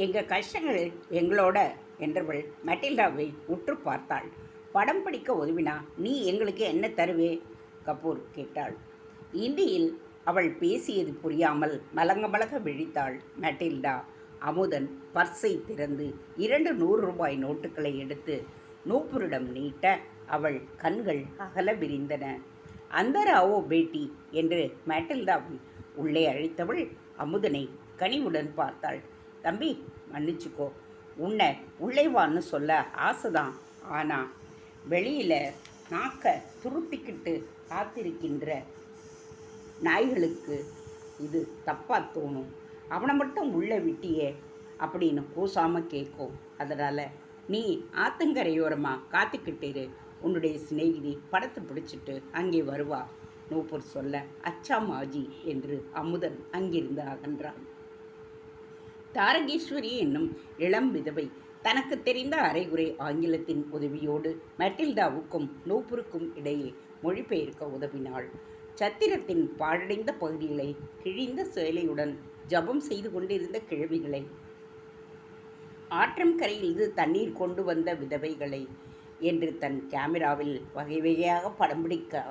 எங்கள் கஷ்டங்கள் எங்களோட என்றவள் மெட்டில்டாவை உற்று பார்த்தாள். படம் பிடிக்க உதவினா நீ எங்களுக்கு என்ன தருவே? கபூர் கேட்டாள். இந்தியில் அவள் பேசியது புரியாமல் மலங்க விழித்தாள் மெட்டில்டா. அமுதன் பர்ஸை திறந்து 2 100 ரூபாய் நோட்டுகளை எடுத்து நூபுரிடம் நீட்ட அவள் கண்கள் அகல விரிந்தன. அந்தராவோ பேட்டி என்று மெட்டில்டாவை உள்ளே அழைத்தவள் அமுதனை கனிவுடன் பார்த்தாள். தம்பி, மன்னிச்சுக்கோ, உன்னை உள்ளே வான்னு சொல்ல ஆசைதான். ஆனால் வெளியில் நாக்க துருத்திக்கிட்டு காத்திருக்கின்ற நாய்களுக்கு இது தப்பாக தோணும். அவனை மட்டும் உள்ளே விட்டியே அப்படின்னு கூசாமல் கேட்கும். அதனால் நீ ஆத்தங்கரையோரமாக காத்துக்கிட்டேரு. உன்னுடைய சிநேகிதி படத்தை பிடிச்சிட்டு அங்கே வருவா. நூபுர் சொல்ல, அச்சா மாஜி என்று அமுதன் அங்கிருந்து அகன்றான். தாரகேஸ்வரி என்னும் இளம் விதவை தனக்கு தெரிந்த அரைகுறை ஆங்கிலத்தின் உதவியோடு மெட்டில்டாவுக்கும் நூபுருக்கும் இடையே மொழிபெயர்க்க உதவினாள். சத்திரத்தின் பாழடைந்த பகுதிகளை கிழிந்த சேலையுடன் ஜபம் செய்து கொண்டிருந்த கிழவிகளை, ஆற்றங்கரையிலிருந்து தண்ணீர் கொண்டு வந்த விதவைகளை என்று தன் கேமராவில் வகை வகையாக படம் பிடிக்க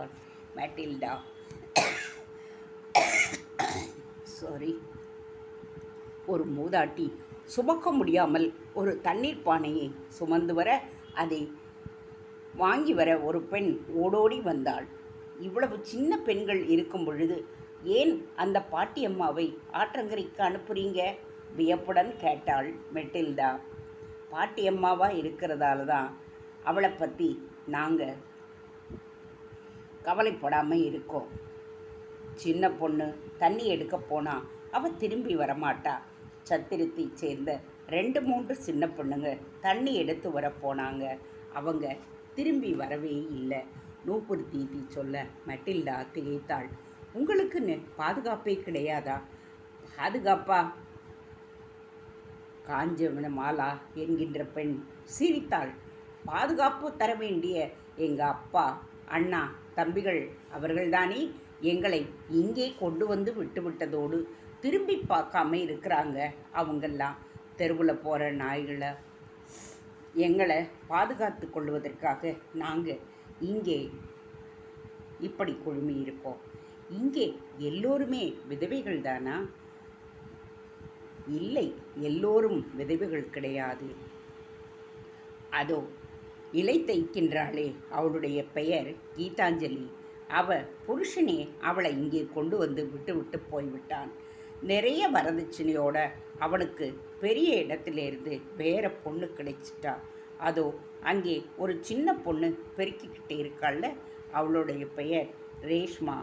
மெட்டில்டா ஒரு மூதாட்டி சுமக்க முடியாமல் ஒரு தண்ணீர் பானையை சுமந்து வர அதை வாங்கி வர ஒரு பெண் ஓடோடி வந்தாள். இவ்வளவு சின்ன பெண்கள் இருக்கும் பொழுது ஏன் அந்த பாட்டியம்மாவை ஆற்றங்கரைக்கு அனுப்புறீங்க? வியப்புடன் கேட்டாள் மெட்டில்டா. பாட்டியம்மாவாக இருக்கிறதால தான் அவளை பற்றி நாங்கள் கவலைப்படாமல் இருக்கோம். சின்ன பொண்ணு தண்ணி எடுக்க போனால் அவள் திரும்பி வரமாட்டா. சத்திரத்தை சேர்ந்த 2 3 சின்ன பொண்ணுங்க தண்ணி எடுத்து வர போனாங்க. அவங்க திரும்பி வரவே இல்லை. நூபுர் தீட்டி சொல்ல மெட்டில்டா திகைத்தாள். உங்களுக்குன்னு பாதுகாப்பே கிடையாதா? பாதுகாப்பா? காஞ்சவன மாலா என்கின்ற பெண் சிரித்தாள். பாதுகாப்பு தர வேண்டிய எங்கள் அப்பா, அண்ணா, தம்பிகள் அவர்கள்தானே எங்களை இங்கே கொண்டு வந்து விட்டுவிட்டதோடு திரும்பி பார்க்காம இருக்கிறாங்க. அவங்கெல்லாம் தெருவில் போகிற நாய்களை எங்களை பாதுகாத்து கொள்வதற்காக நாங்கள் இங்கே இப்படி குழுமி இருக்கோம். இங்கே எல்லோருமே விதவைகள் தானா? இல்லை, எல்லோரும் விதவைகள் கிடையாது. அதோ இலை தைக்கின்றாளே, அவளுடைய பெயர் கீதாஞ்சலி. புருஷனே அவளை இங்கே கொண்டு வந்து விட்டு போய்விட்டான். நிறைய வரதட்சணையோட அவனுக்கு பெரிய இடத்திலிருந்து வேற பொண்ணு கிடைச்சிட்டா. அதோ அங்கே ஒரு சின்ன பொண்ணு பெருக்கிக்கிட்டே இருக்காள்ல, அவளுடைய பெயர் ரேஷ்மா.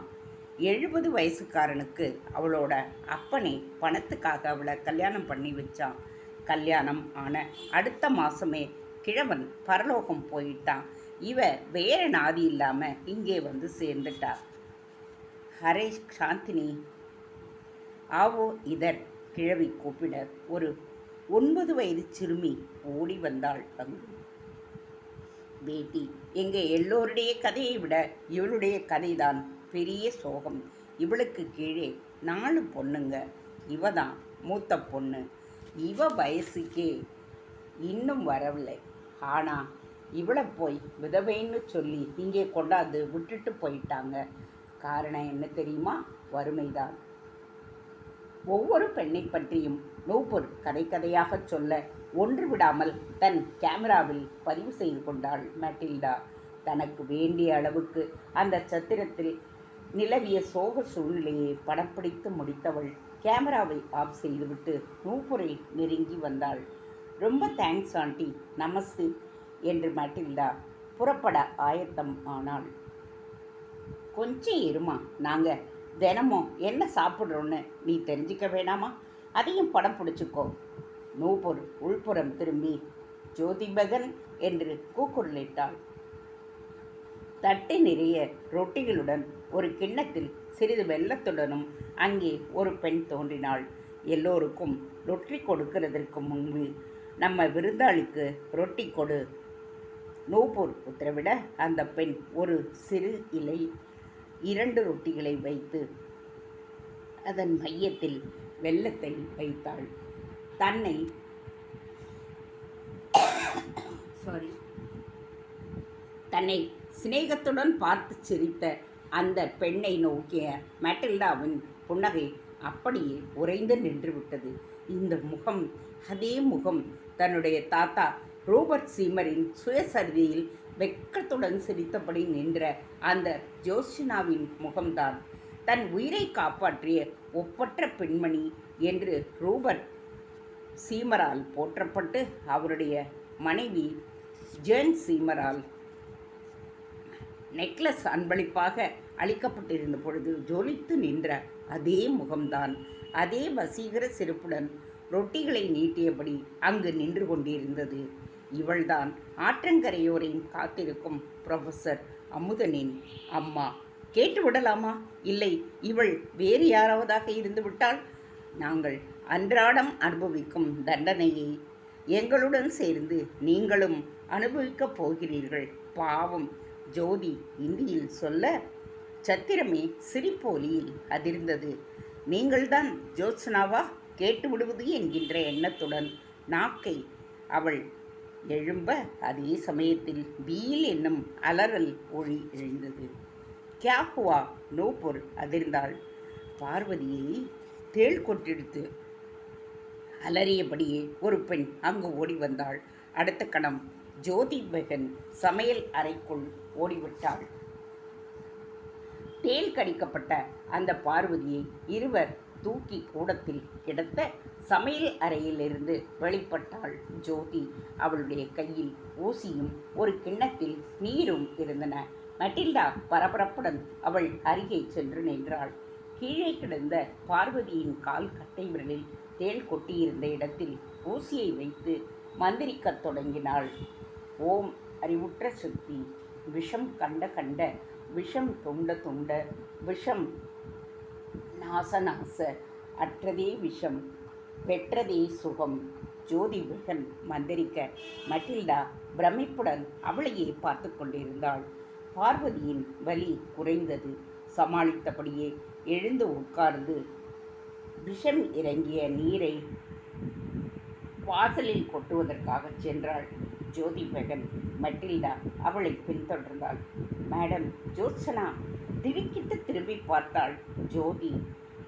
70 வயசுக்காரனுக்கு அவளோட அப்பனே பணத்துக்காக அவளை கல்யாணம் பண்ணி வச்சான். கல்யாணம் ஆன அடுத்த மாதமே கிழவன் பரலோகம் போயிட்டான். இவ வேற நாதி இல்லாமல் இங்கே வந்து சேர்ந்துட்டா. ஹரே சாந்தினி, ஆவோ இதர் கிழவி கூப்பிட ஒரு 9 வயது சிறுமி ஓடி வந்தாள். அங்கு பேட்டி, எங்கள் எல்லோருடைய கதையை விட இவளுடைய கதைதான் பெரிய சோகம். இவளுக்கு கீழே 4 பொண்ணுங்க. இவ தான் மூத்த பொண்ணு. இவ வயசுக்கே இன்னும் வரவில்லை. ஆனால் இவளை போய் விதவைன்னு சொல்லி இங்கே கொண்டாந்து விட்டுட்டு போயிட்டாங்க. காரணம் என்ன தெரியுமா? வறுமைதான். ஒவ்வொரு பெண்ணை பற்றியும் நூபுர் கதையாக சொல்ல ஒன்று விடாமல் தன் கேமராவில் பதிவு செய்து கொண்டாள் மெட்டில்டா. தனக்கு வேண்டிய அளவுக்கு அந்த சத்திரத்தில் நிலவிய சோக சூழ்நிலையை படம் பிடித்து முடித்தவள் கேமராவை ஆஃப் செய்துவிட்டு நூபுரை நெருங்கி வந்தாள். ரொம்ப தேங்க்ஸ் ஆண்டி, நமஸ்தே என்று மெட்டில்டா புறப்பட ஆயத்தம் ஆனாள். கொஞ்சம் இருமா, நாங்கள் தினமும் என்ன சாப்பிட்றோன்னு நீ தெரிஞ்சிக்க வேணாமா? அதையும் படம் பிடிச்சிக்கோ. நூபுர் உள்புறம் திரும்பி ஜோதிபகன் என்று கூக்குரலிட்டாள். தட்டு நிறைய ரொட்டிகளுடன் ஒரு கிண்ணத்தில் சிறிது வெள்ளத்துடனும் அங்கே ஒரு பெண் தோன்றினாள். எல்லோருக்கும் ரொட்டி கொடுக்கிறதற்கு முன்பு நம்ம விருந்தாளிக்கு ரொட்டி கொடு. நூபுர் உத்தரவிட அந்த பெண் ஒரு சிறு இலை 2 ரொட்டிகளை வைத்து அதன் மையத்தில் வெல்லத்தை வைத்தாள். தன்னை சாரி தன்னை சிநேகத்துடன் பார்த்து சிரித்த அந்த பெண்ணை நோக்கிய மேட்டில்டாவின் புன்னகை அப்படியே உறைந்து நின்றுவிட்டது. இந்த முகம், அதே முகம், தன்னுடைய தாத்தா ரோபர்ட் சீமரின் சுயசரிதையில் வெட்கத்துடன் சிரித்தபடி நின்ற அந்த ஜோஸ்னாவின் முகம்தான். தன் உயிரை காப்பாற்றிய ஒப்பற்ற பெண்மணி என்று ரோபர்ட் சீமரால் போற்றப்பட்டு அவருடைய மனைவி ஜேன் சீமரால் நெக்லஸ் அன்பளிப்பாக அளிக்கப்பட்டிருந்த பொழுது ஜொலித்து நின்ற அதே முகம்தான். அதே வசீகர சிரிப்புடன் ரொட்டிகளை நீட்டியபடி அங்கு நின்று கொண்டிருந்தது. இவள்தான் ஆற்றங்கரையோரின் காத்திருக்கும் புரொஃபஸர் அமுதனின் அம்மா. கேட்டுவிடலாமா? இல்லை, இவள் வேறு யாராவதாக இருந்து விட்டால் நாங்கள் அன்றாடம் அனுபவிக்கும் தண்டனையை எங்களுடன் சேர்ந்து நீங்களும் அனுபவிக்கப் போகிறீர்கள். பாவம், ஜோதி இந்தியில் சொல்ல சத்திரமே சிரிப்பொலியில் அதிர்ந்தது. நீங்கள்தான் ஜோத்ஸ்னாவா? கேட்டு விடுவது என்கின்ற எண்ணத்துடன் நாக்கை அவள் எழும்ப அதே சமயத்தில் வீல் என்னும் அலறல் ஒளி எழுந்தது. கியா ஹுவா? நூபுர் அதிர்ந்தாள். பார்வதியை தேள் கொட்டெடுத்து அலறியபடியே ஒரு பெண் அங்கு ஓடி வந்தாள். அடுத்த கணம் ஜோதி பெகன் சமையல் அறைக்குள் ஓடிவிட்டாள். தேள் கடிக்கப்பட்ட அந்த பார்வதியை இருவர் தூக்கி கூடத்தில் கிடத்த சமையல் அறையிலிருந்து வெளிப்பட்டாள் ஜோதி. அவளுடைய கையில் ஊசியும் ஒரு கிண்ணத்தில் நீரும் இருந்தன. மட்டில்டா பரபரப்புடன் அவள் அருகே சென்று நின்றாள். கீழே கிடந்த பார்வதியின் கால் கட்டை விரலில் தேள் கொட்டியிருந்த இடத்தில் ஊசியை வைத்து மந்திரிக்கத் தொடங்கினாள். ஓம் அறிவுற்ற சக்தி, விஷம் கண்ட கண்ட, விஷம் துண்ட துண்ட, விஷம் நாச நாச, அற்றதே விஷம், பெற்றதே சுகம். ஜோதி பெகன் மந்திரிக்க மட்டில்டா பிரமிப்புடன் அவளையே பார்த்து கொண்டிருந்தாள். பார்வதியின் வலி குறைந்தது. சமாளித்தபடியே எழுந்து உட்கார்ந்து விஷம் இறங்கிய நீரை வாசலில் கொட்டுவதற்காக சென்றாள் ஜோதி பெகன். மட்டில்டா அவளை பின்தொடர்ந்தாள். மேடம், ஜோத்சனா. திடுக்கிட்டு திரும்பி பார்த்தாள் ஜோதி.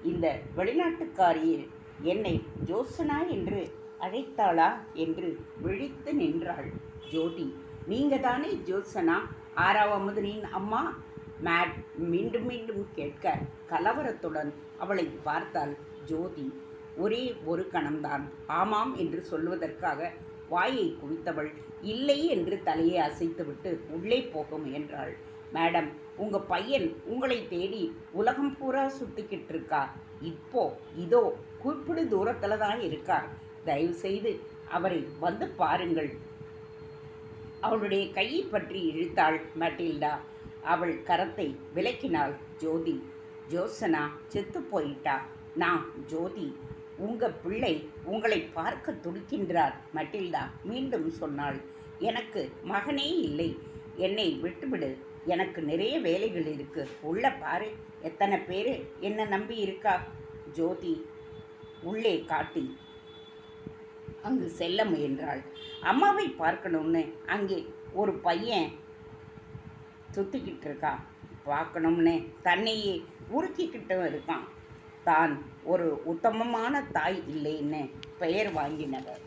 இந்த வெளிநாட்டுக்காரியில் என்னை ஜோத்சனா என்று அழைத்தாளா என்று விழித்து நின்றாள் ஜோதி. நீங்க தானே ஜோத்சனா, ஆறாவமுதனின் அம்மா? மேட் மீண்டும் மீண்டும் கேட்க கலவரத்துடன் அவளை பார்த்தாள் ஜோதி. ஒரே ஒரு கணம்தான் ஆமாம் என்று சொல்வதற்காக வாயை குவித்தவள் இல்லை என்று தலையை அசைத்துவிட்டு உள்ளே போக முயன்றாள். மேடம், உங்கள் பையன் உங்களை தேடி உலகம் பூரா சுற்றிக்கிட்டு இருக்கா. இப்போ இதோ குறிப்பிடு தூரத்தில் தான் இருக்கார். தயவுசெய்து அவரை வந்து பாருங்கள். அவளுடைய கையை பற்றி இழுத்தாள் மட்டில்டா. அவள் கரத்தை விலக்கினாள் ஜோதி. ஜோத்சனா செத்து போயிட்டா. நான் ஜோதி, உங்கள் பிள்ளை உங்களை பார்க்க துடிக்கின்றார். மட்டில்டா மீண்டும் சொன்னாள். எனக்கு மகனே இல்லை. என்னை விட்டுவிடு. எனக்கு நிறைய வேலைகள் இருக்கு. உள்ள பாரு, எத்தனை பேர் என்னை நம்பி இருக்கா. ஜோதி உள்ளே காட்டி அங்கு செல்ல முயன்றாள். அம்மாவை பார்க்கணும்னு அங்கே ஒரு பையன் சுற்றிக்கிட்டு இருக்கான். பார்க்கணும்னு தன்னையே உருக்கிக்கிட்டும் இருக்கான். தான் ஒரு உத்தமமான தாய் இல்லைன்னு பெயர் வாங்கினவர்.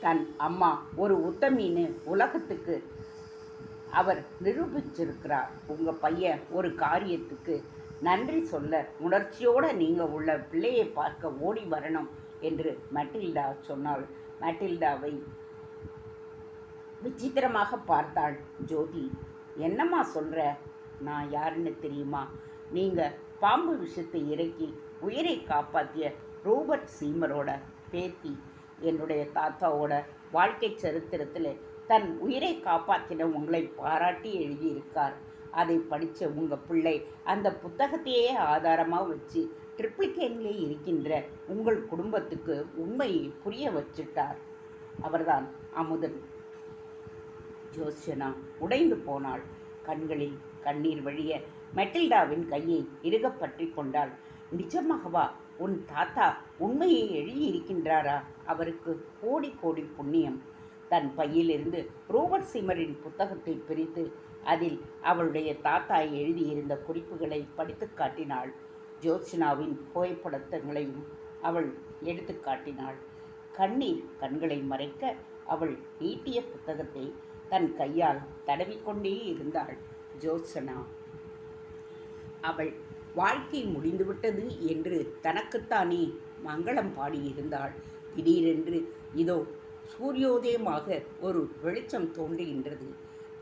தன் அம்மா ஒரு உத்தமின்னு உலகத்துக்கு அவர் நிரூபிச்சிருக்கிறார். உங்கள் பையன் ஒரு காரியத்துக்கு நன்றி சொல்ல உணர்ச்சியோடு நீங்கள் உள்ள பிள்ளையை பார்க்க ஓடி வரணும் என்று மட்டில்டா சொன்னாள். மட்டில்டாவை விசித்திரமாக பார்த்தாள் ஜோதி. என்னம்மா சொல்கிற? நான் யாருன்னு தெரியுமா? நீங்கள் பாம்பு விஷத்தை இறக்கி உயிரை காப்பாற்றிய ரோபர்ட் சீமரோட பேத்தி. என்னுடைய தாத்தாவோட வாழ்க்கை சரித்திரத்தில் தன் உயிரை காப்பாற்றின உங்களை பாராட்டி எழுதியிருக்கார். அதை படித்த உங்கள் பிள்ளை அந்த புத்தகத்தையே ஆதாரமாக வச்சு ட்ரிப்ளிகேனிலே இருக்கின்ற உங்கள் குடும்பத்துக்கு உண்மையை புரிய வச்சிட்டார். அவர்தான் அமுதன். ஜோத்சனா உடைந்து போனாள். கண்களில் கண்ணீர் வழிய மெட்டில்டாவின் கையை இறுக பற்றி கொண்டாள். நிஜமாகவா? உன் தாத்தா உண்மையை எழுதியிருக்கின்றாரா? அவருக்கு கோடி கோடி புண்ணியம். தன் பையிலிருந்து ரோபர்ட் சிமரின் புத்தகத்தை பிரித்து அதில் அவளுடைய தாத்தா எழுதியிருந்த குறிப்புகளை படித்து காட்டினாள். ஜோத்ஸ்னாவின் புகைப்படங்களையும் அவள் எடுத்து காட்டினாள். கண்ணீர் கண்களை மறைக்க அவள் நீட்டிய புத்தகத்தை தன் கையால் தடவிக்கொண்டே இருந்தாள் ஜோத்ஸ்னா. அவள் வாழ்க்கை முடிந்துவிட்டது என்று தனக்குத்தானே மங்களம் பாடியிருந்தாள். திடீரென்று இதோ சூரியோதயமாக ஒரு வெளிச்சம் தோன்றுகின்றது.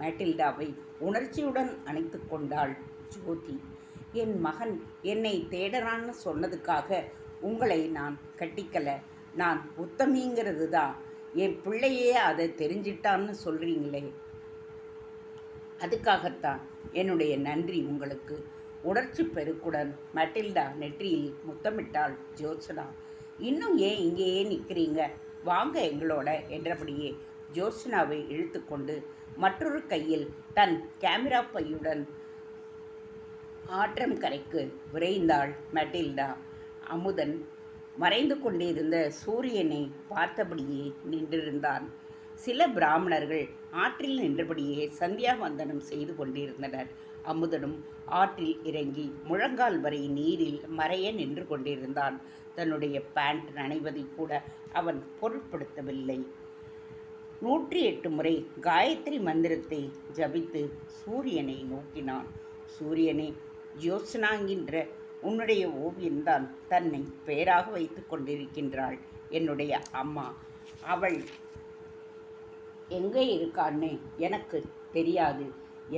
மேட்டில்டாவை உணர்ச்சியுடன் அணைத்து கொண்டாள் ஜோதி. என் மகன் என்னை தேடறான்னு சொன்னதுக்காக உங்களை நான் கட்டிக்கல. நான் உத்தமிங்கிறது தான். என் பிள்ளையே அதை தெரிஞ்சிட்டான்னு சொல்கிறீங்களே, அதுக்காகத்தான் என்னுடைய நன்றி உங்களுக்கு. உணர்ச்சி பெருக்குடன் மேட்டில்டா நெற்றியில் முத்தமிட்டாள் ஜோத்ஸ்னா. இன்னும் ஏன் இங்கேயே நிற்கிறீங்க? வாங்க எங்களோட என்றபடியே ஜோத்ஸ்னாவை இழுத்து கொண்டு மற்றொரு கையில் தன் கேமரா பையுடன் ஆற்றம் கரைக்கு விரைந்தாள் மேட்டில்டா. அமுதன் மறைந்து கொண்டிருந்த சூரியனை பார்த்தபடியே நின்றிருந்தான். சில பிராமணர்கள் ஆற்றில் நின்றபடியே சந்தியாவந்தனம் செய்து கொண்டிருந்தனர். அமுதனும் ஆற்றில் இறங்கி முழங்கால் வரை நீரில் மறைய நின்று கொண்டிருந்தான். தன்னுடைய பேண்ட் நனைவதை கூட அவன் பொருட்படுத்தவில்லை. 108 முறை காயத்ரி மந்திரத்தை ஜபித்து சூரியனை நோக்கினான். சூரியனே, ஜோத்ஸ்னாங்கின்ற உன்னுடைய ஓவியம்தான் தன்னை பெயராக வைத்து கொண்டிருக்கின்றாள். என்னுடைய அம்மா, அவள் எங்கே இருக்கான்னு எனக்கு தெரியாது.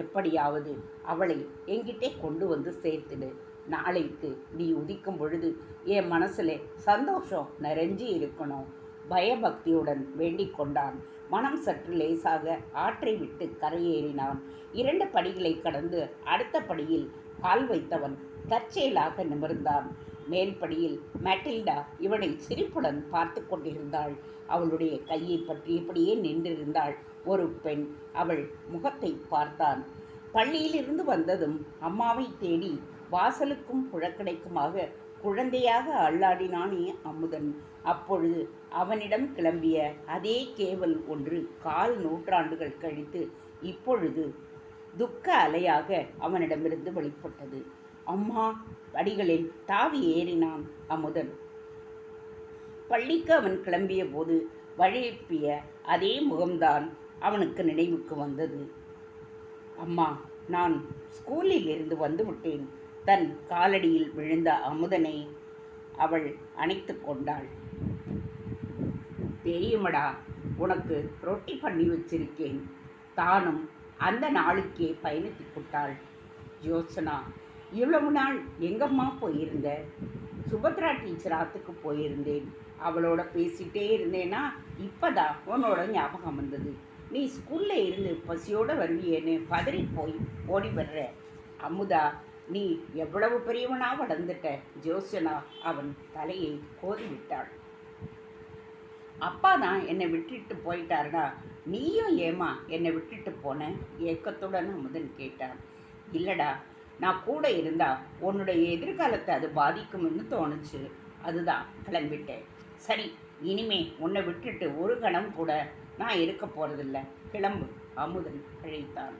எப்படியாவது அவளை என்கிட்டே கொண்டு வந்து சேர்த்துடு. நாளைக்கு நீ உதிக்கும் பொழுது என் மனசில் சந்தோஷம் நிறைஞ்சி இருக்கணும். பயபக்தியுடன் வேண்டிக் கொண்டான். மனம் சற்று லேசாக ஆற்றை விட்டு கரையேறினான். 2 படிகளை கடந்து அடுத்த படியில் கால் வைத்தவன் தற்செயலாக நிமிர்ந்தான். மேல்படியில் மேட்டில்டா இவனை சிரிப்புடன் பார்த்து கொண்டிருந்தாள். அவளுடைய கையை பற்றியபடியே நின்றிருந்தாள் ஒரு பெண். அவள் முகத்தை பார்த்தான். பள்ளியிலிருந்து வந்ததும் அம்மாவை தேடி வாசலுக்கும் புழக்கடைக்குமாக குழந்தையாக அள்ளாடினானே அமுதன். அப்பொழுது அவனிடம் கிளம்பிய அதே கேவல் ஒன்று 1/4 நூற்றாண்டுகள் கழித்து இப்பொழுது துக்க அலையாக அவனிடமிருந்து வெளிப்பட்டது. அம்மா படிகளில் தாவி ஏறினான் அமுதன். பள்ளிக்கு அவன் கிளம்பிய போது வழியப்பிய அதே முகம்தான் அவனுக்கு நினைவுக்கு வந்தது. அம்மா, நான் ஸ்கூலில் இருந்து வந்து விட்டேன். தன் காலடியில் விழுந்த அமுதனை அவள் அணைத்து கொண்டாள். தெரியுமடா, உனக்கு ரொட்டி பண்ணி வச்சிருக்கேன். தானும் அந்த நாளுக்கே பயணித்து விட்டாள் ஜோத்ஸ்னா. இவ்வளவு நாள் எங்கம்மா போயிருந்த? சுபத்ரா டீச்சர் ஆத்துக்கு போயிருந்தேன். அவளோட பேசிகிட்டே இருந்தேன்னா இப்போதான் உன்னோட ஞாபகம் வந்தது. நீ ஸ்கூலில் இருந்து பசியோடு வருவியேன்னு பதறி போய் ஓடி வர்ற. அமுதா, நீ எவ்வளவு பெரியவனா வளர்ந்துட்ட. ஜோத்ஸ்னா அவன் தலையை கோதிவிட்டாள். அப்பா தான் என்னை விட்டுட்டு போயிட்டாருடா. நீயும் ஏமா என்னை விட்டுட்டு போன? ஏக்கத்துடன் அமுதன் கேட்டான். இல்லைடா, நான் கூட இருந்தா உன்னுடைய எதிர்காலத்தை அது பாதிக்கும்னு தோணுச்சு. அதுதான் கிளம்பிட்டேன். சரி, இனிமே உன்னை விட்டுட்டு ஒரு கணம் கூட நான் இருக்க போகிறதில்ல. கிளம்பு, அமுதன் அழைத்தான்.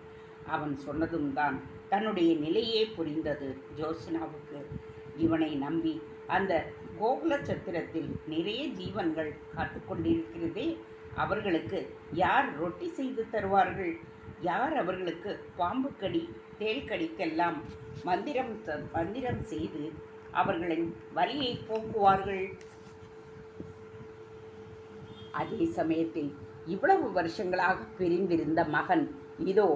அவன் சொன்னதும் தான் தன்னுடைய நிலையே புரிந்தது ஜோத்ஸ்னாவுக்கு. இவனை நம்பி அந்த கோகுல சத்திரத்தில் நிறைய ஜீவன்கள் காத்து கொண்டிருக்கிறதே. அவர்களுக்கு யார் ரொட்டி செய்து தருவார்கள்? யார் அவர்களுக்கு பாம்பு கடி தேள் கடிக்கெல்லாம் மந்திரம் செய்து அவர்களின் வலியை போக்குவார்கள்? அதே சமயத்தில் இவ்வளவு வருஷங்களாக பிரிந்திருந்த மகன் இதோ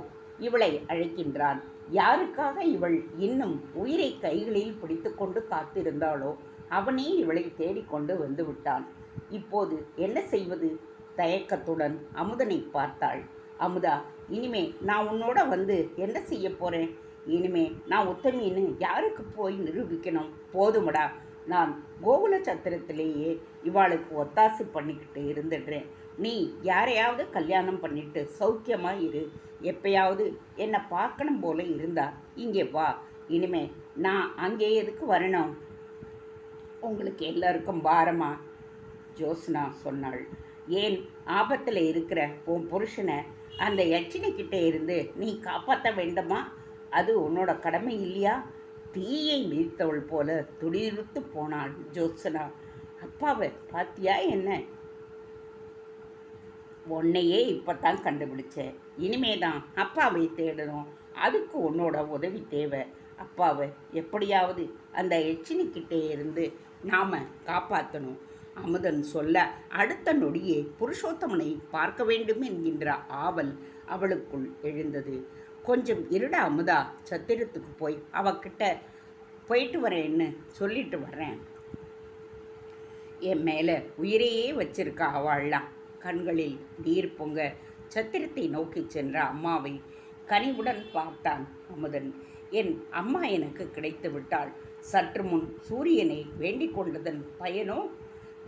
இவளை அழைக்கின்றான். யாருக்காக இவள் இன்னும் உயிரை கைகளில் பிடித்து கொண்டு காத்திருந்தாளோ அவனே இவளை தேடிக்கொண்டு வந்து விட்டான். இப்போது என்ன செய்வது? தயக்கத்துடன் அமுதனை பார்த்தாள். அமுதா, இனிமே நான் உன்னோட வந்து என்ன செய்ய போகிறேன்? இனிமே நான் உத்தமின்னு யாருக்கு போய் நிரூபிக்கணும்? போதுமடா, நான் கோகுல சத்திரத்திலேயே இவாளுக்கு ஒத்தாசை பண்ணிக்கிட்டு இருந்துடுறேன். நீ யாரையாவது கல்யாணம் பண்ணிட்டு சௌக்கியமாக இரு. எப்பயாவது என்னை பார்க்கணும் போல இருந்தா இங்கே வா. இனிமே நான் அங்கே எதுக்கு வரணும்? உங்களுக்கு எல்லாருக்கும் பாரமா? ஜோஸ்னா சொன்னாள். ஏன், ஆபத்தில் இருக்கிற உன் புருஷனை அந்த யட்சினிக்கிட்டே இருந்து நீ காப்பாற்ற வேண்டுமா? அது உன்னோட கடமை இல்லையா? தீயை மிதித்தவள் போல துடிதுடித்து போனாள் ஜோத்சனா. அப்பாவை பாத்தியா என்ன? உன்னையே இப்போத்தான் கண்டுபிடிச்சேன். இனிமே தான் அப்பாவை தேடணும். அதுக்கு உன்னோட உதவி தேவை. அப்பாவை எப்படியாவது அந்த யட்சினிக்கிட்டே இருந்து நாம் காப்பாற்றணும். அமுதன் சொல்ல அடுத்த நொடியே புருஷோத்தமனை பார்க்க வேண்டும் என்கின்ற ஆவல் அவளுக்குள் எழுந்தது. கொஞ்சம் இருட அமுதா, சத்திரத்துக்கு போய் அவகிட்ட போயிட்டு வரேன்னு சொல்லிட்டு வர்றேன். என் மேலே உயிரையே வச்சிருக்கா அவள்லாம். கண்களில் நீர் பொங்க சத்திரத்தை நோக்கி சென்ற அம்மாவை கனிவுடன் பார்த்தான் அமுதன். என் அம்மா எனக்கு கிடைத்து விட்டாள். சற்று முன் சூரியனை வேண்டிக் கொண்டதன் பயனோ?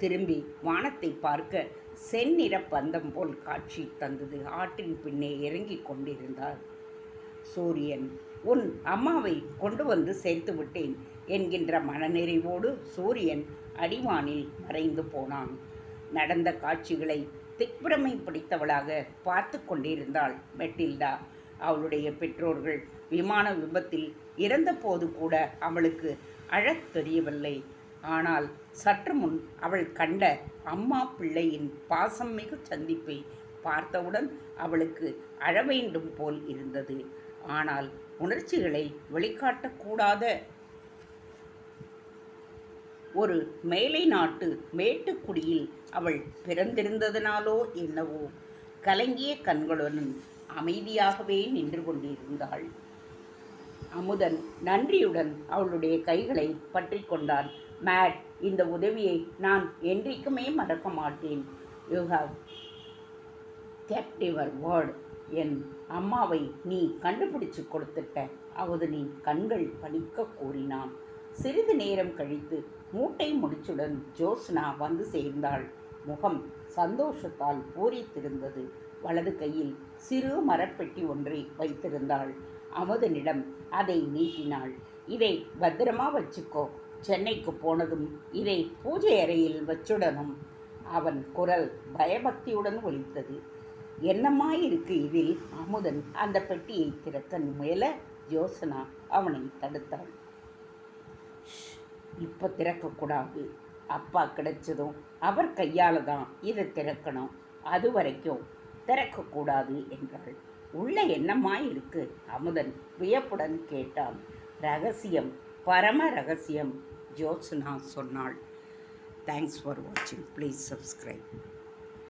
திரும்பி வானத்தை பார்க்க செந்நிற பந்தம் போல் காட்சி தந்தது. ஆற்றின் பின்னே இறங்கிக் கொண்டிருந்தார் சூரியன். உன் அம்மாவை கொண்டு வந்து சேர்த்து விட்டேன் என்கின்ற மனநிறைவோடு சூரியன் அடிவானில் மறைந்து போனான். நடந்த காட்சிகளை திக்பிரமை பிடித்தவளாக பார்த்து கொண்டிருந்தாள் மெட்டில்டா. அவளுடைய பெற்றோர்கள் விமான விபத்தில் இறந்தபோது கூட அவளுக்கு அழத் தெரியவில்லை. ஆனால் சற்று முன் அவள் கண்ட அம்மா பிள்ளையின் பாசம் மிகு சந்திப்பை பார்த்தவுடன் அவளுக்கு அழ வேண்டும் போல் இருந்தது. ஆனால் உணர்ச்சிகளை வெளிக்காட்டக்கூடாத ஒரு மேலை நாட்டு மேட்டுக்குடியில் அவள் பிறந்திருந்ததனாலோ என்னவோ கலங்கிய கண்களுடன் அமைதியாகவே நின்று கொண்டிருந்தாள். அமுதன் நன்றியுடன் அவளுடைய கைகளை பற்றி கொண்டான். மேட், இந்த உதவியை நான் என்றைக்குமே மறக்க மாட்டேன். You have kept your word. என் அம்மாவை நீ கண்டுபிடிச்சு கொடுத்துட்ட. அவதனி கண்கள் பணிக்க கூறினான். சிறிது நேரம் கழித்து மூட்டை முடிச்சுடன் ஜோஸ்னா வந்து சேர்ந்தாள். முகம் சந்தோஷத்தால் பூரித்திருந்தது. வலது கையில் சிறு மரப்பெட்டி ஒன்றை வைத்திருந்தாள். அமுதனிடம் அதை நீட்டினாள். இதை பத்திரமா வச்சுக்கோ. சென்னைக்கு போனதும் இதை பூஜை அறையில் வச்சுடணும். அவன் குரல் பயபக்தியுடன் ஒலித்தது. என்னம்மா இருக்கு இதில்? அமுதன் அந்த பெட்டியை திறக்க முயல ஜோசனா அவனை தடுத்தாள். இப்போ திறக்கக்கூடாது. அப்பா கிடைச்சதும் அவர் கையால் தான் இதை திறக்கணும். அது வரைக்கும் திறக்கக்கூடாது என்றாள். உள்ள என்னம்மா இருக்கு? அமுதன் வியப்புடன் கேட்டான். ரகசியம், பரம ரகசியம், ஜோத்ஸ்னா சொன்னாள். தேங்க்ஸ் ஃபார் வாட்சிங். Please subscribe.